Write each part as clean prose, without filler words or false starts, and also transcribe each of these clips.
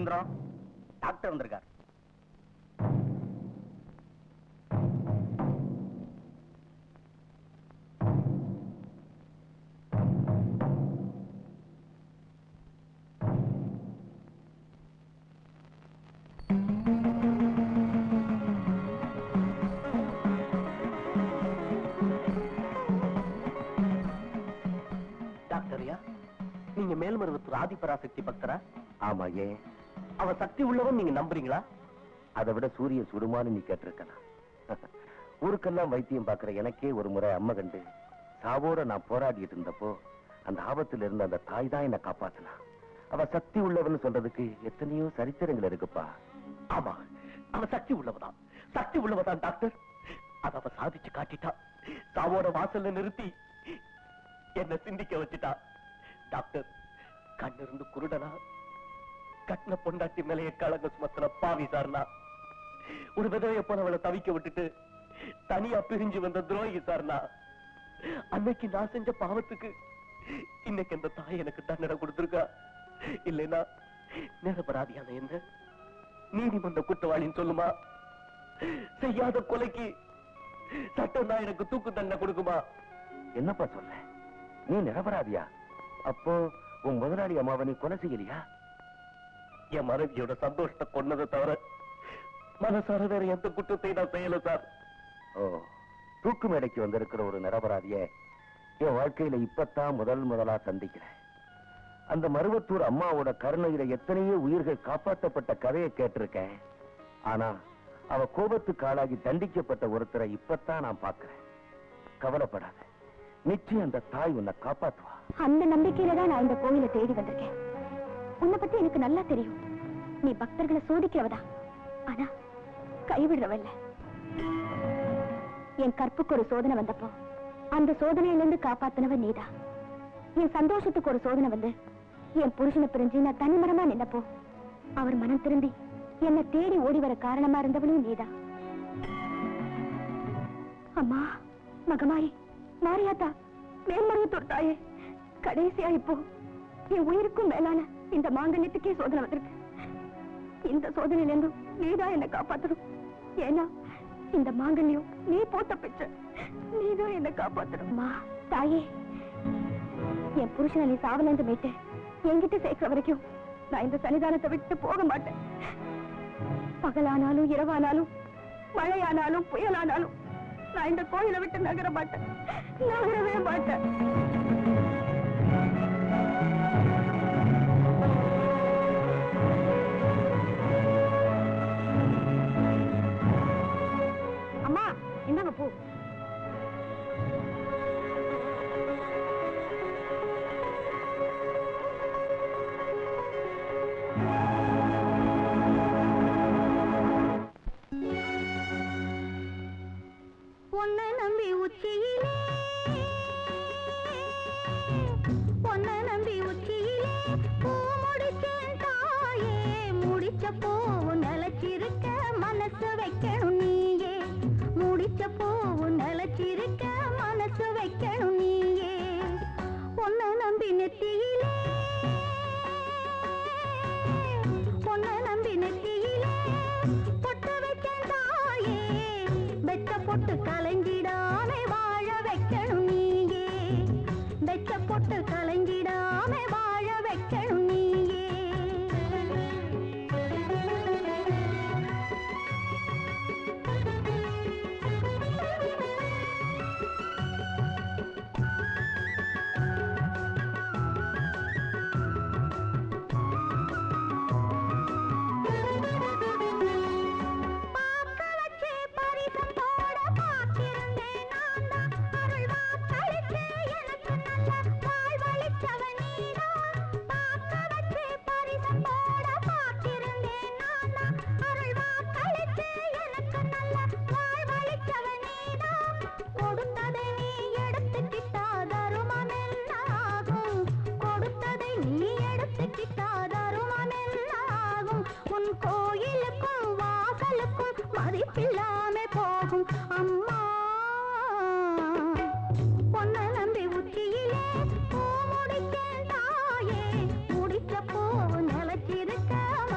Sundaram, doctor வந்திருக்கார். நீங்க மேல்மருவத்தூர் ஆதிபராசக்தி பக்தரா? ஆமா. ஏன்? அவ சக்தி உள்ளவன் நீங்க நம்புறீங்களா? அதை விட சூரிய சுடுமான்னு நீ கேட்டிருக்கலாம். ஊருக்கெல்லாம் வைத்தியம் பார்க்கிற எனக்கே ஒரு முறை அம்மை கண்டு சாவோட நான் போராடிட்டு இருந்தப்போ அந்த ஆபத்துல இருந்த அந்த தாய் தான் என்னை காப்பாத்தினா. அவ சக்தி உள்ளவன் சொல்றதுக்கு எத்தனையோ சரித்திரங்கள் இருக்குப்பா. ஆமா, அவ சக்தி உள்ளவதான். சக்தி உள்ளவதான் டாக்டர். அத அவ சாதிச்சு காட்டிட்டா. சாவோட வாசல்ல நிறுத்தி என்ன சிந்திக்க வச்சுட்டா. டாக்டர், கண்ணிருந்து குருடனா, கட்டின பொண்டாட்டி மேலைய கலங்க சுமத்தின பாவி சார்னா, ஒரு விதவைய போல அவளை தவிக்க விட்டுட்டு தனியா பிரிஞ்சு வந்த துரோகி சார்னா, அன்னைக்கு நான் செஞ்ச பாவத்துக்கு இன்னைக்கு அந்த தாய் எனக்கு தண்டனை கொடுத்திருக்கா. இல்லைன்னா நிரபராதியான என்ன நீதிமன்ற குற்றவாளின்னு சொல்லுமா? செய்யாத கொலைக்கு சட்டம் தான் எனக்கு தூக்கு தண்டனை கொடுக்குமா? என்னப்பா சொல்ல? நீ நிரபராதியா? அப்போ உன் முதலாளி அம்மாவை நீ கொலை செய்யலையா? என் மனைவியோட சந்தோஷத்தை கொன்னதை தவிர மனசார வேற எந்த குற்றத்தை நான் செய்யல சார். ஓ, தூக்கு மேடைக்கு வந்திருக்கிற ஒரு நிரபராதிய என் வாழ்க்கையில இப்பத்தான் முதலா சந்திக்கிறேன். அந்த மருவத்தூர் அம்மாவோட கருணையில எத்தனையோ உயிர்கள் காப்பாற்றப்பட்ட கதையை கேட்டிருக்கேன். ஆனா அவ கோபத்துக்கு ஆளாகி தண்டிக்கப்பட்ட ஒருத்தரை இப்பத்தான் நான் பார்க்கிறேன். கவலைப்படாத, நிச்சயம் அந்த தாய் உன்னை காப்பாத்துவா. அந்த நம்பிக்கையில தான் நான் இந்த கோயிலை தேடி வந்திருக்கேன். உன்னை பத்தி எனக்கு நல்லா தெரியும். நீ பக்தர்களை சோதிக்கிறவதா, ஆனா கைவிடுறவல்ல. என் கற்புக்கு ஒரு சோதனை வந்தப்போ அந்த சோதனையிலிருந்து காப்பாத்தினவன் நீதான். என் சந்தோஷத்துக்கு ஒரு சோதனை வந்து என் புருஷனை பிரிஞ்சு நான் தனிமரமா நின்னப்போ அவர் மனம் திரும்பி என்னை தேடி ஓடி வர காரணமா இருந்தவனும் நீதான். அம்மா, மகமாயி, மாரியாத்தா, மேல்மருவத்தூர் தாயே, கடைசியா இப்போ என் உயிருக்கும் மேலான இந்த மாங்கல்யத்துக்கே சோதனை வந்திருக்கு. இந்த சோதனையில இருந்தும் நீதான் என்னை காப்பாத்தணும். ஏன்னா இந்த மாங்கல்யம் நீ போட்ட பிச்சை. நீதான் என்னை காப்பாத்தணும்மா. தாயே, என் புருஷனை நீ சாவலேந்து மீட்டு என்கிட்ட சேர்க்கிற வரைக்கும் நான் இந்த சன்னிதானத்தை விட்டு போக மாட்டேன். பகலானாலும் இரவானாலும் மழையானாலும் புயலானாலும் நான் இந்த கோயிலை விட்டு நகர மாட்டேன். நகரவே மாட்டேன். அம்மா, இந்தாங்க பூ. பொன்னை நம்பி உச்சியிலே, பொன்னை நம்பி உச்சியிலே பூ முடிச்சேன் தாயே. முடிச்ச பூவு நிலச்சிருக்க மனசு வைக்கணும் நீயே. முடிச்ச பூவு நிலச்சிருக்க மனசு வைக்கணும் நீயே. பொன்னை நம்பி நெத்தியிலே, பொன்னை நம்பி நெத்தியிலே பொட்டு வைக்கேன் தாயே. வெச்ச பொட்டு கலைஞ்சிடாமே வாழ வைக்கணும் நீயே. வெச்ச பொட்டு கலைஞ்சிடாமே வாழ வைக்கணும் நீயே.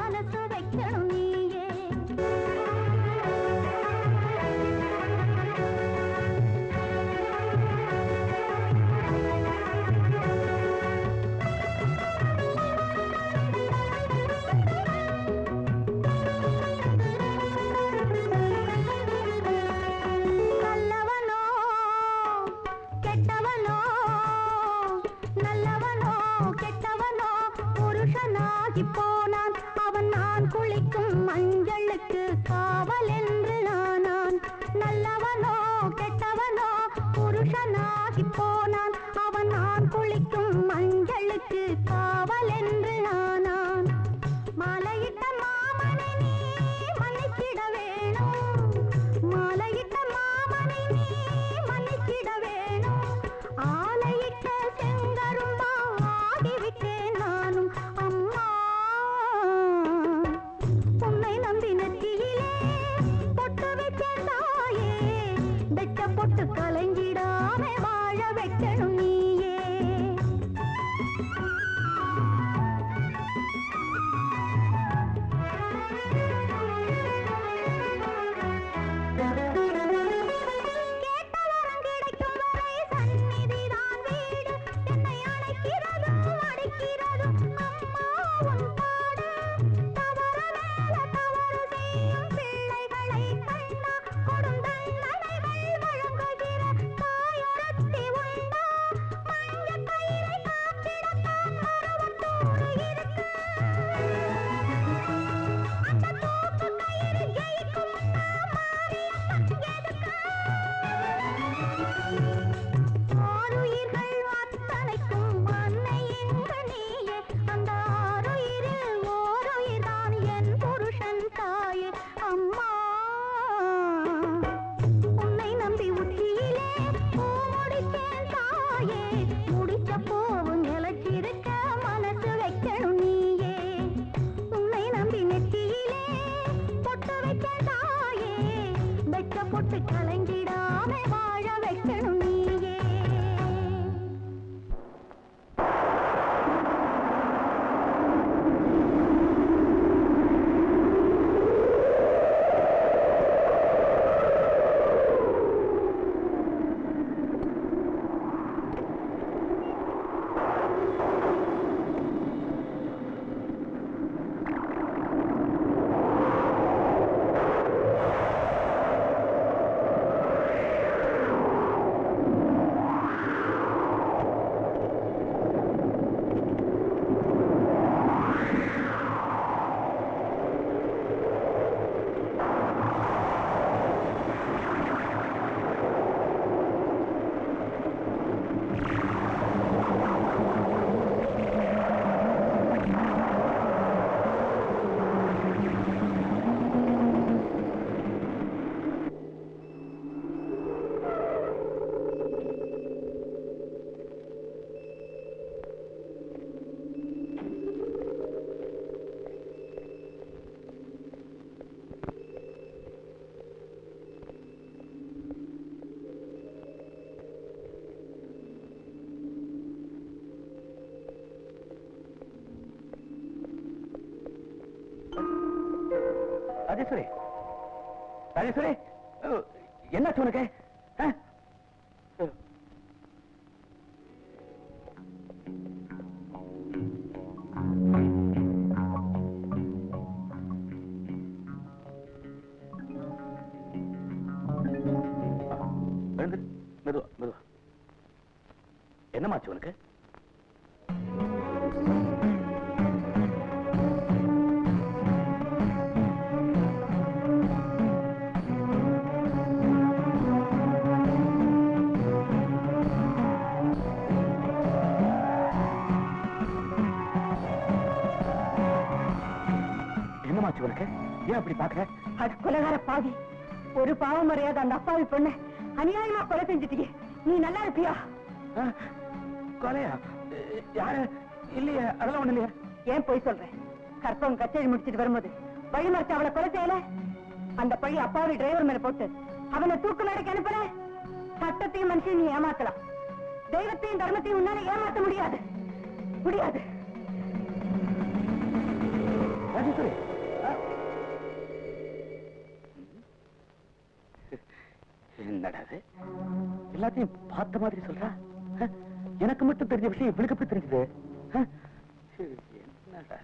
மனசு முடிச்ச பூவும் நிலைச்சிருக்க மனசு வைக்கணும் நீயே உன்னை நம்பி நெத்தியிலே பொட்டு வைக்க தாயே வெட்ட பொட்டு கலங்கிடாம வாழ வைக்கணும் நீயே ராஜேஸ்வரி ராஜேஸ்வரி என்னாச்சு உனக்கு மெதுவா மெதுவா என்னமாச்சு உனக்கு உனக்கு ஏன் அப்படி பாக்குற அது கொலைகார பாவி ஒரு பாவம் மறையாத அந்த அப்பாவி பொண்ணு அநியாயமா கொலை செஞ்சுட்டீங்க நீ நல்லா இருப்பியா கொலையா யாரு இல்லையா அதெல்லாம் ஒண்ணு இல்லையா ஏன் போய் சொல்றேன் கற்பகம் கச்சேரி முடிச்சிட்டு வரும்போது வழி மறைச்சு அவளை கொலை செய்யல அந்த பழி அப்பாவி டிரைவர் மேல போட்டு அவனை தூக்கு மேடைக்கு அனுப்புற சட்டத்தையும் மனுஷன் நீ ஏமாத்தலாம் தெய்வத்தையும் தர்மத்தையும் உன்னால ஏமாத்த முடியாது முடியாது என்னடாது எல்லாத்தையும் பார்த்த மாதிரி சொல்றா எனக்கு மட்டும் தெரிஞ்ச விஷயம் இவளுக்கு எப்படி தெரிஞ்சது என்னடா